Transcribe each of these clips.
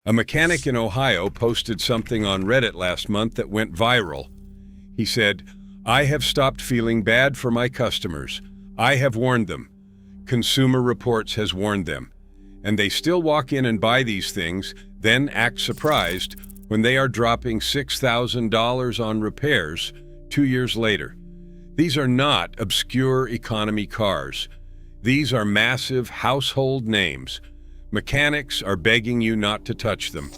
A mechanic in Ohio posted something on Reddit last month that went viral. He said, "I have stopped feeling bad for my customers. I have warned them. Consumer Reports has warned them. And they still walk in and buy these things, then act surprised when they are dropping $6,000 on repairs 2 years later. These are not obscure economy cars. These are massive household names. Mechanics are begging you not to touch them."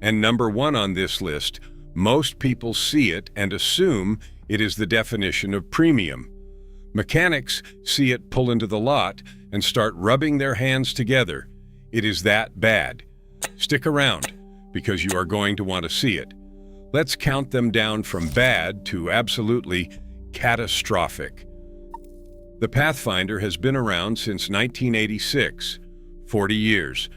And number one on this list, most people see it and assume it is the definition of premium. Mechanics see it pull into the lot and start rubbing their hands together. It is that bad. Stick around, because you are going to want to see it. Let's count them down from bad to absolutely catastrophic. The Pathfinder has been around since 1986, 40 years.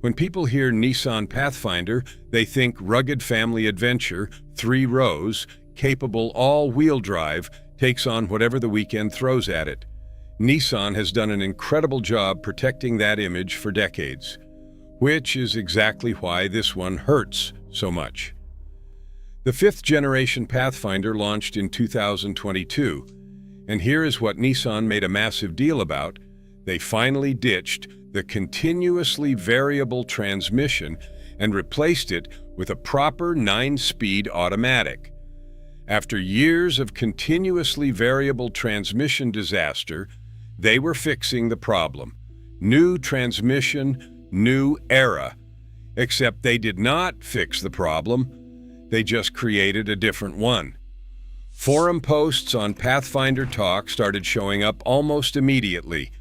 When people hear Nissan Pathfinder, they think rugged family adventure, 3 rows, capable all-wheel drive, takes on whatever the weekend throws at it. Nissan has done an incredible job protecting that image for decades, which is exactly why this one hurts so much. The 5th-generation Pathfinder launched in 2022, and here is what Nissan made a massive deal about. They finally ditched the continuously variable transmission and replaced it with a proper 9-speed automatic. After years of continuously variable transmission disaster, they were fixing the problem. New transmission, new era. Except they did not fix the problem. They just created a different one. Forum posts on Pathfinder Talk started showing up almost immediately.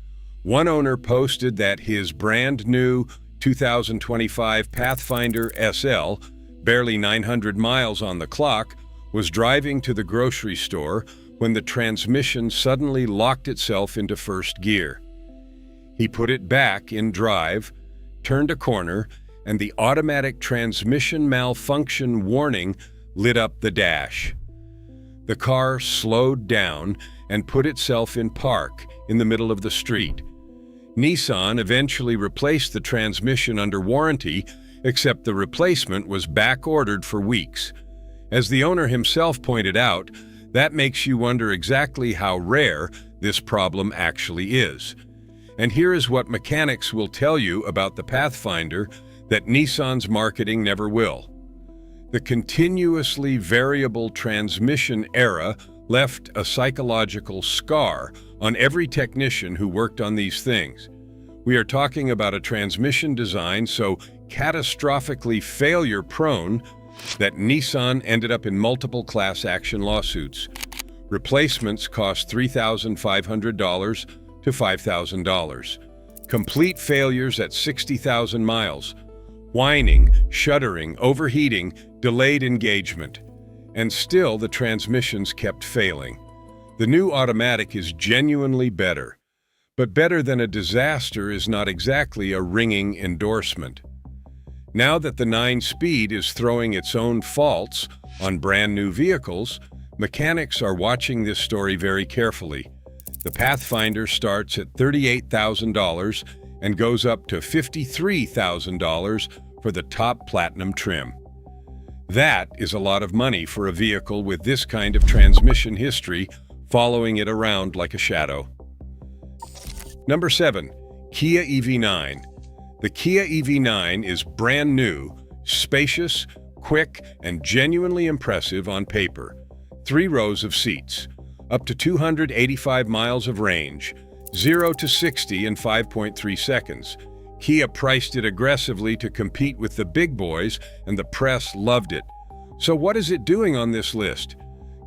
One owner posted that his brand new 2025 Pathfinder SL, barely 900 miles on the clock, was driving to the grocery store when the transmission suddenly locked itself into first gear. He put it back in drive, turned a corner, and the automatic transmission malfunction warning lit up the dash. The car slowed down and put itself in park in the middle of the street. Nissan eventually replaced the transmission under warranty, except the replacement was back-ordered for weeks. As the owner himself pointed out, that makes you wonder exactly how rare this problem actually is. And here is what mechanics will tell you about the Pathfinder that Nissan's marketing never will. The continuously variable transmission era left a psychological scar on every technician who worked on these things. We are talking about a transmission design so catastrophically failure-prone that Nissan ended up in multiple class action lawsuits. Replacements cost $3,500 to $5,000. Complete failures at 60,000 miles. Whining, shuddering, overheating, delayed engagement. And still the transmissions kept failing. The new automatic is genuinely better. But better than a disaster is not exactly a ringing endorsement. Now that the 9-speed is throwing its own faults on brand new vehicles, mechanics are watching this story very carefully. The Pathfinder starts at $38,000 and goes up to $53,000 for the top platinum trim. That is a lot of money for a vehicle with this kind of transmission history following it around like a shadow. Number 7. Kia EV9. The Kia EV9 is brand new, spacious, quick, and genuinely impressive on paper. 3 rows of seats, up to 285 miles of range, 0 to 60 in 5.3 seconds. Kia priced it aggressively to compete with the big boys, and the press loved it. So what is it doing on this list?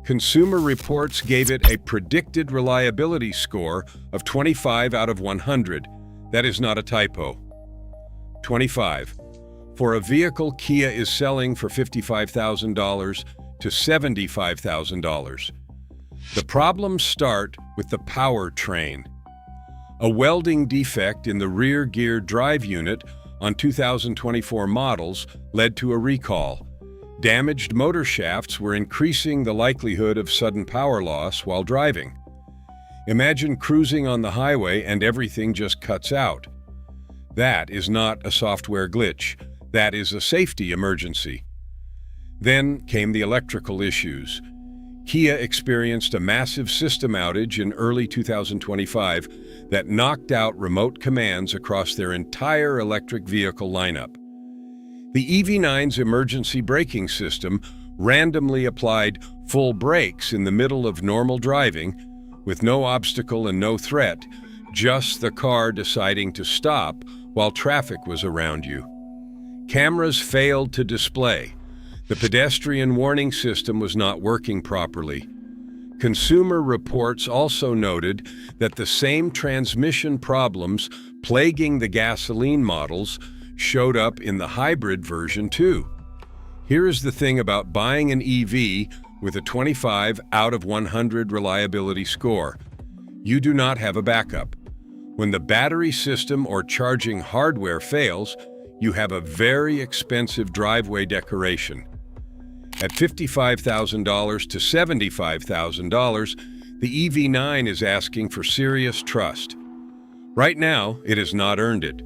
Consumer Reports gave it a predicted reliability score of 25 out of 100. That is not a typo. 25. For a vehicle Kia is selling for $55,000 to $75,000. The problems start with the powertrain. A welding defect in the rear gear drive unit on 2024 models led to a recall. Damaged motor shafts were increasing the likelihood of sudden power loss while driving. Imagine cruising on the highway and everything just cuts out. That is not a software glitch. That is a safety emergency. Then came the electrical issues. Kia experienced a massive system outage in early 2025 that knocked out remote commands across their entire electric vehicle lineup. The EV9's emergency braking system randomly applied full brakes in the middle of normal driving, with no obstacle and no threat, just the car deciding to stop while traffic was around you. Cameras failed to display. The pedestrian warning system was not working properly. Consumer Reports also noted that the same transmission problems plaguing the gasoline models showed up in the hybrid version too. Here is the thing about buying an EV with a 25 out of 100 reliability score. You do not have a backup. When the battery system or charging hardware fails, you have a very expensive driveway decoration. At $55,000 to $75,000, the EV9 is asking for serious trust. Right now, it has not earned it.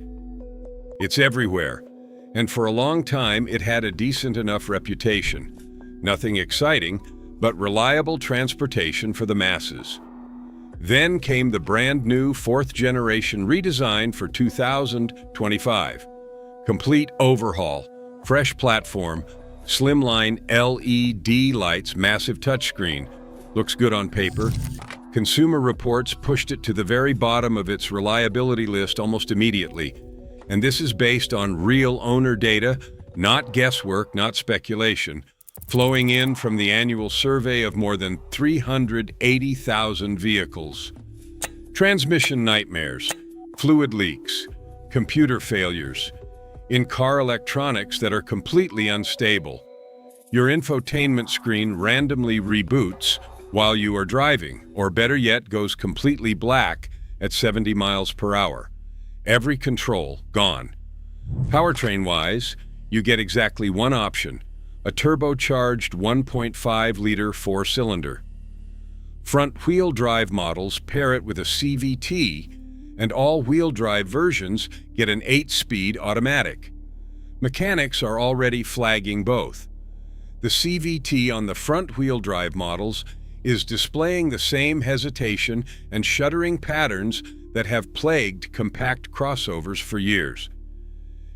It's everywhere, and for a long time it had a decent enough reputation. Nothing exciting, but reliable transportation for the masses. Then came the brand new fourth-generation redesign for 2025. Complete overhaul, fresh platform, slimline LED lights, massive touchscreen. Looks good on paper. Consumer Reports pushed it to the very bottom of its reliability list almost immediately. And this is based on real owner data, not guesswork, not speculation, flowing in from the annual survey of more than 380,000 vehicles. Transmission nightmares, fluid leaks, computer failures, in-car electronics that are completely unstable. Your infotainment screen randomly reboots while you are driving, or better yet, goes completely black at 70 miles per hour. Every control gone. Powertrain-wise, you get exactly one option, a turbocharged 1.5-liter four-cylinder. Front-wheel drive models pair it with a CVT, and all-wheel drive versions get an 8-speed automatic. Mechanics are already flagging both. The CVT on the front-wheel drive models is displaying the same hesitation and shuddering patterns that have plagued compact crossovers for years.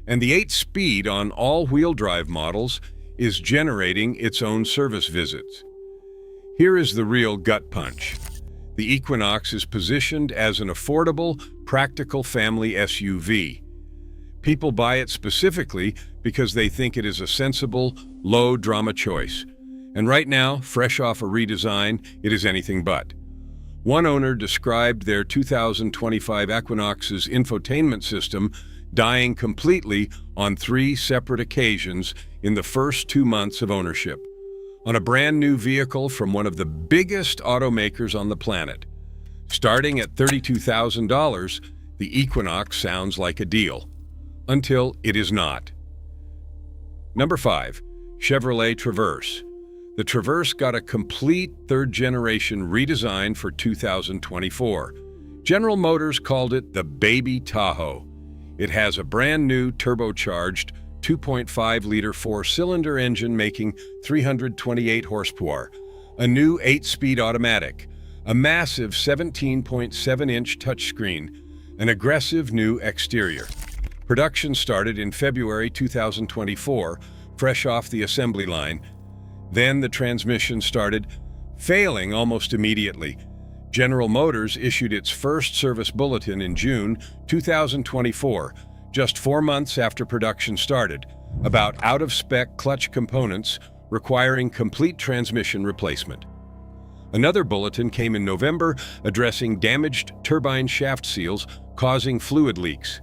And the 8-speed on all-wheel drive models is generating its own service visits. Here is the real gut punch. The Equinox is positioned as an affordable, practical family SUV. People buy it specifically because they think it is a sensible, low-drama choice. And right now, fresh off a redesign, it is anything but. One owner described their 2025 Equinox's infotainment system dying completely on 3 separate occasions in the first 2 months of ownership, on a brand new vehicle from one of the biggest automakers on the planet. Starting at $32,000, the Equinox sounds like a deal, until it is not. Number 5, Chevrolet Traverse. The Traverse got a complete third-generation redesign for 2024. General Motors called it the Baby Tahoe. It has a brand new turbocharged 2.5-liter four-cylinder engine making 328 horsepower, a new 8-speed automatic, a massive 17.7-inch touchscreen, an aggressive new exterior. Production started in February 2024, fresh off the assembly line. Then the transmission started failing almost immediately. General Motors issued its first service bulletin in June 2024, just 4 months after production started, about out-of-spec clutch components requiring complete transmission replacement. Another bulletin came in November addressing damaged turbine shaft seals causing fluid leaks.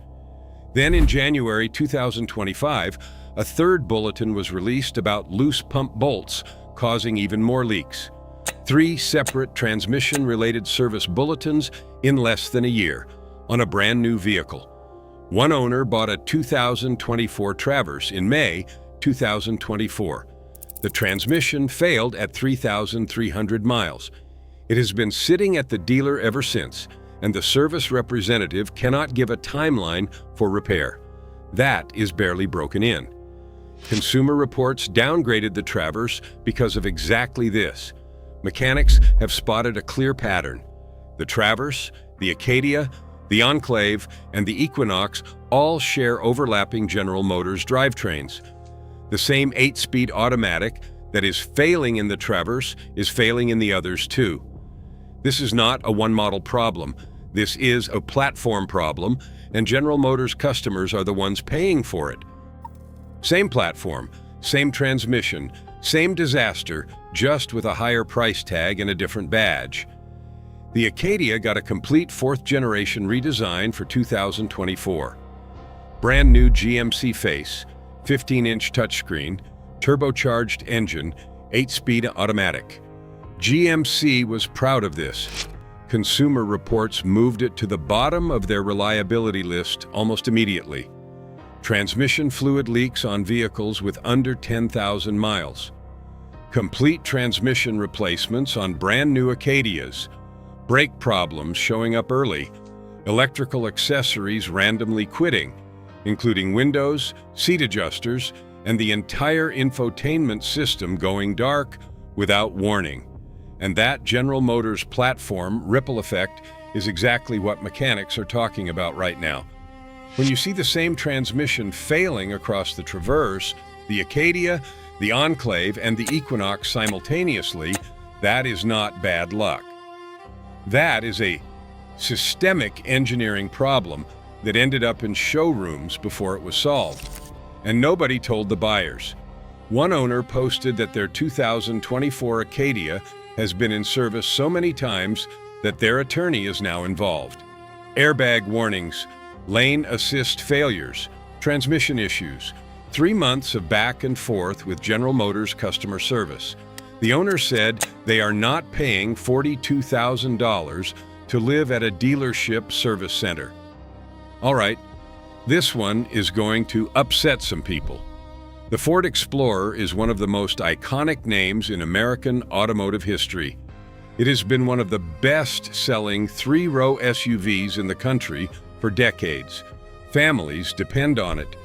Then in January 2025, a third bulletin was released about loose pump bolts causing even more leaks. 3 separate transmission-related service bulletins in less than a year on a brand new vehicle. One owner bought a 2024 Traverse in May 2024. The transmission failed at 3,300 miles. It has been sitting at the dealer ever since, and the service representative cannot give a timeline for repair. That is barely broken in. Consumer Reports downgraded the Traverse because of exactly this. Mechanics have spotted a clear pattern. The Traverse, the Acadia, the Enclave, and the Equinox all share overlapping General Motors drivetrains. The same 8-speed automatic that is failing in the Traverse is failing in the others too. This is not a one-model problem. This is a platform problem, and General Motors customers are the ones paying for it. Same platform, same transmission, same disaster, just with a higher price tag and a different badge. The Acadia got a complete 4th-generation redesign for 2024. Brand new GMC face, 15-inch touchscreen, turbocharged engine, 8-speed automatic. GMC was proud of this. Consumer Reports moved it to the bottom of their reliability list almost immediately. Transmission fluid leaks on vehicles with under 10,000 miles. Complete transmission replacements on brand new Acadias. Brake problems showing up early. Electrical accessories randomly quitting, including windows, seat adjusters, and the entire infotainment system going dark without warning. And that General Motors platform ripple effect is exactly what mechanics are talking about right now. When you see the same transmission failing across the Traverse, the Acadia, the Enclave, and the Equinox simultaneously, that is not bad luck. That is a systemic engineering problem that ended up in showrooms before it was solved. And nobody told the buyers. One owner posted that their 2024 Acadia has been in service so many times that their attorney is now involved. Airbag warnings, lane assist failures, transmission issues, 3 months of back and forth with General Motors customer service. The owner said they are not paying $42,000 to live at a dealership service center. All right, this one is going to upset some people. The Ford Explorer is one of the most iconic names in American automotive history. It has been one of the best-selling 3-row SUVs in the country for decades. Families depend on it.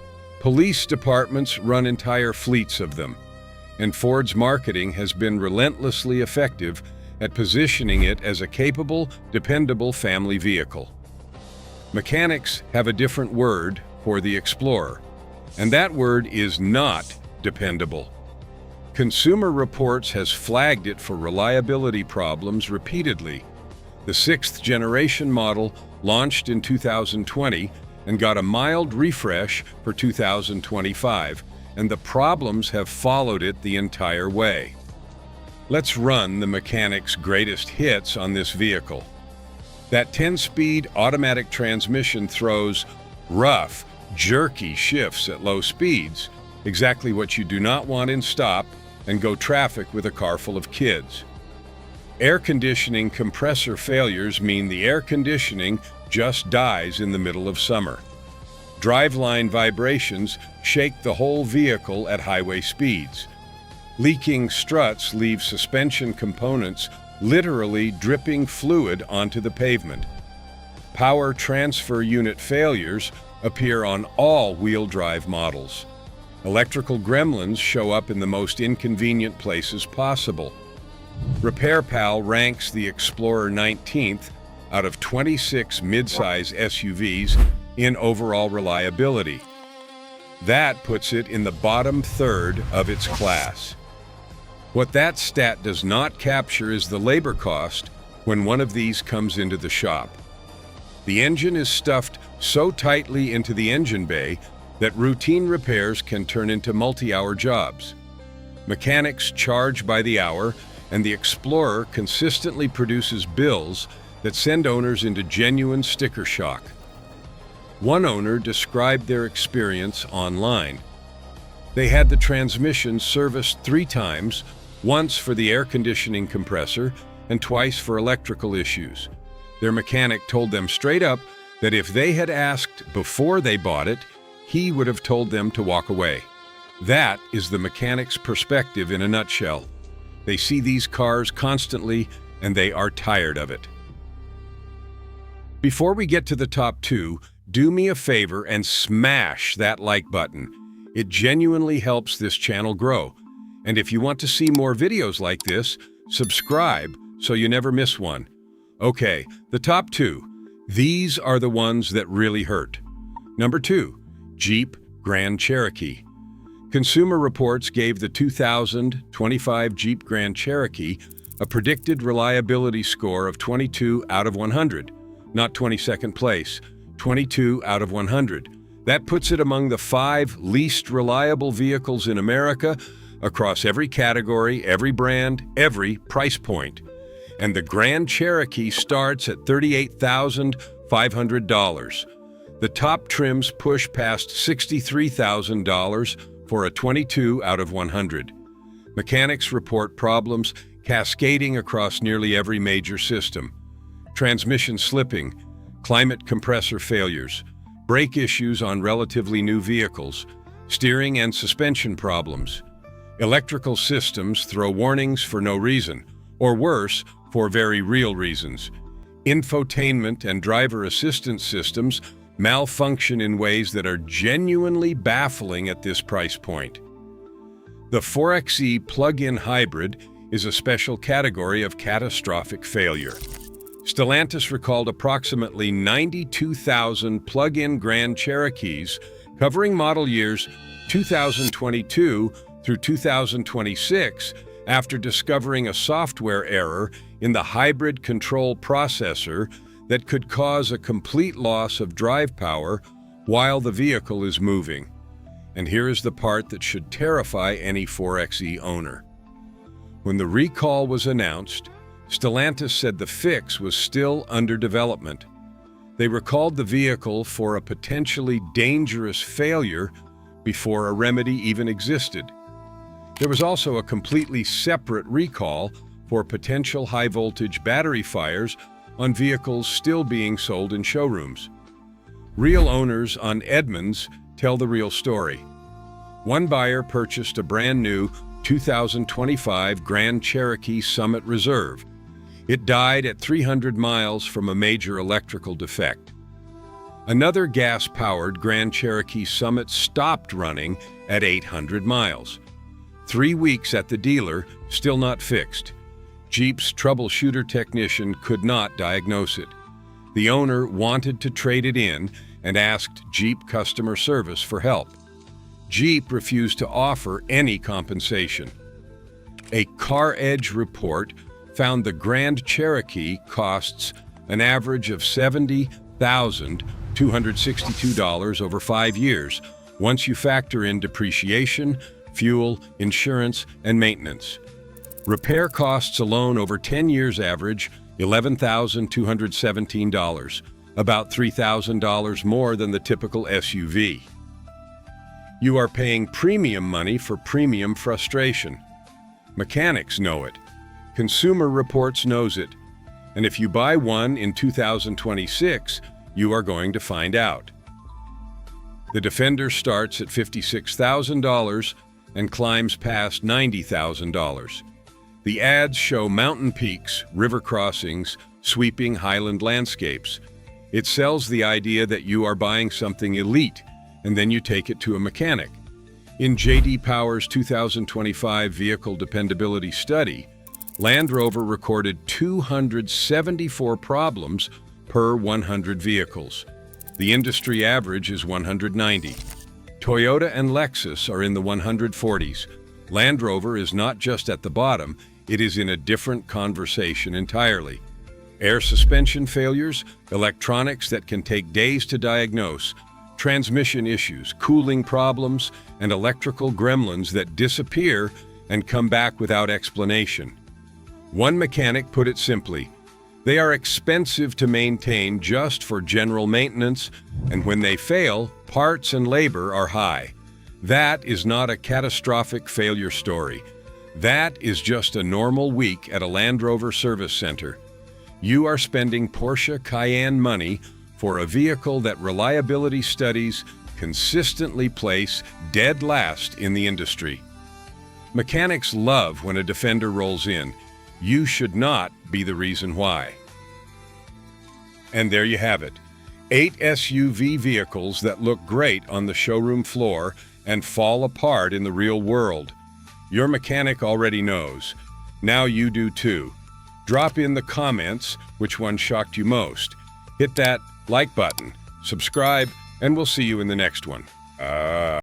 Police departments run entire fleets of them. And Ford's marketing has been relentlessly effective at positioning it as a capable, dependable family vehicle. Mechanics have a different word for the Explorer, and that word is not dependable. Consumer Reports has flagged it for reliability problems repeatedly. The 6th-generation model launched in 2020 and got a mild refresh for 2025, and the problems have followed it the entire way. Let's run the mechanic's greatest hits on this vehicle. That 10-speed automatic transmission throws rough, jerky shifts at low speeds, exactly what you do not want in stop and go traffic with a car full of kids. Air conditioning compressor failures mean the air conditioning just dies in the middle of summer. Driveline vibrations shake the whole vehicle at highway speeds. Leaking struts leave suspension components literally dripping fluid onto the pavement. Power transfer unit failures appear on all wheel drive models. Electrical gremlins show up in the most inconvenient places possible. RepairPal ranks the Explorer 19th out of 26 midsize SUVs in overall reliability. That puts it in the bottom third of its class. What that stat does not capture is the labor cost when one of these comes into the shop. The engine is stuffed so tightly into the engine bay that routine repairs can turn into multi-hour jobs. Mechanics charge by the hour, and the Explorer consistently produces bills that send owners into genuine sticker shock. One owner described their experience online. They had the transmission serviced 3 times, once for the air conditioning compressor and twice for electrical issues. Their mechanic told them straight up that if they had asked before they bought it, he would have told them to walk away. That is the mechanic's perspective in a nutshell. They see these cars constantly, and they are tired of it. Before we get to the top 2, do me a favor and smash that like button. It genuinely helps this channel grow. And if you want to see more videos like this, subscribe so you never miss one. Okay, the top two. These are the ones that really hurt. Number 2, Jeep Grand Cherokee. Consumer Reports gave the 2025 Jeep Grand Cherokee a predicted reliability score of 22 out of 100, not 22nd place, 22 out of 100. That puts it among the 5 least reliable vehicles in America across every category, every brand, every price point. And the Grand Cherokee starts at $38,500. The top trims push past $63,000 for a 22 out of 100. Mechanics report problems cascading across nearly every major system. Transmission slipping, climate compressor failures, brake issues on relatively new vehicles, steering and suspension problems. Electrical systems throw warnings for no reason, or worse, for very real reasons. Infotainment and driver assistance systems malfunction in ways that are genuinely baffling at this price point. The 4xe plug-in hybrid is a special category of catastrophic failure. Stellantis recalled approximately 92,000 plug-in Grand Cherokees covering model years 2022 through 2026 after discovering a software error in the hybrid control processor that could cause a complete loss of drive power while the vehicle is moving. And here is the part that should terrify any 4xe owner. When the recall was announced, Stellantis said the fix was still under development. They recalled the vehicle for a potentially dangerous failure before a remedy even existed. There was also a completely separate recall for potential high-voltage battery fires on vehicles still being sold in showrooms. Real owners on Edmunds tell the real story. One buyer purchased a brand-new 2025 Grand Cherokee Summit Reserve. It died at 300 miles from a major electrical defect. Another gas-powered Grand Cherokee Summit stopped running at 800 miles. 3 weeks at the dealer, still not fixed. Jeep's troubleshooter technician could not diagnose it. The owner wanted to trade it in and asked Jeep customer service for help. Jeep refused to offer any compensation. A Car Edge report found the Grand Cherokee costs an average of $70,262 over 5 years, once you factor in depreciation, fuel, insurance, and maintenance. Repair costs alone over 10 years average $11,217, about $3,000 more than the typical SUV. You are paying premium money for premium frustration. Mechanics know it. Consumer Reports knows it. And if you buy one in 2026, you are going to find out. The Defender starts at $56,000 and climbs past $90,000. The ads show mountain peaks, river crossings, sweeping highland landscapes. It sells the idea that you are buying something elite, and then you take it to a mechanic. In J.D. Power's 2025 Vehicle Dependability Study, Land Rover recorded 274 problems per 100 vehicles. The industry average is 190. Toyota and Lexus are in the 140s. Land Rover is not just at the bottom, it is in a different conversation entirely. Air suspension failures, electronics that can take days to diagnose, transmission issues, cooling problems, and electrical gremlins that disappear and come back without explanation. One mechanic put it simply, they are expensive to maintain just for general maintenance, and when they fail, parts and labor are high. That is not a catastrophic failure story. That is just a normal week at a Land Rover service center. You are spending Porsche Cayenne money for a vehicle that reliability studies consistently place dead last in the industry. Mechanics love when a Defender rolls in. You should not be the reason why. And there you have it. 8 SUV vehicles that look great on the showroom floor and fall apart in the real world. Your mechanic already knows. Now you do too. Drop in the comments which one shocked you most. Hit that like button, subscribe, and we'll see you in the next one.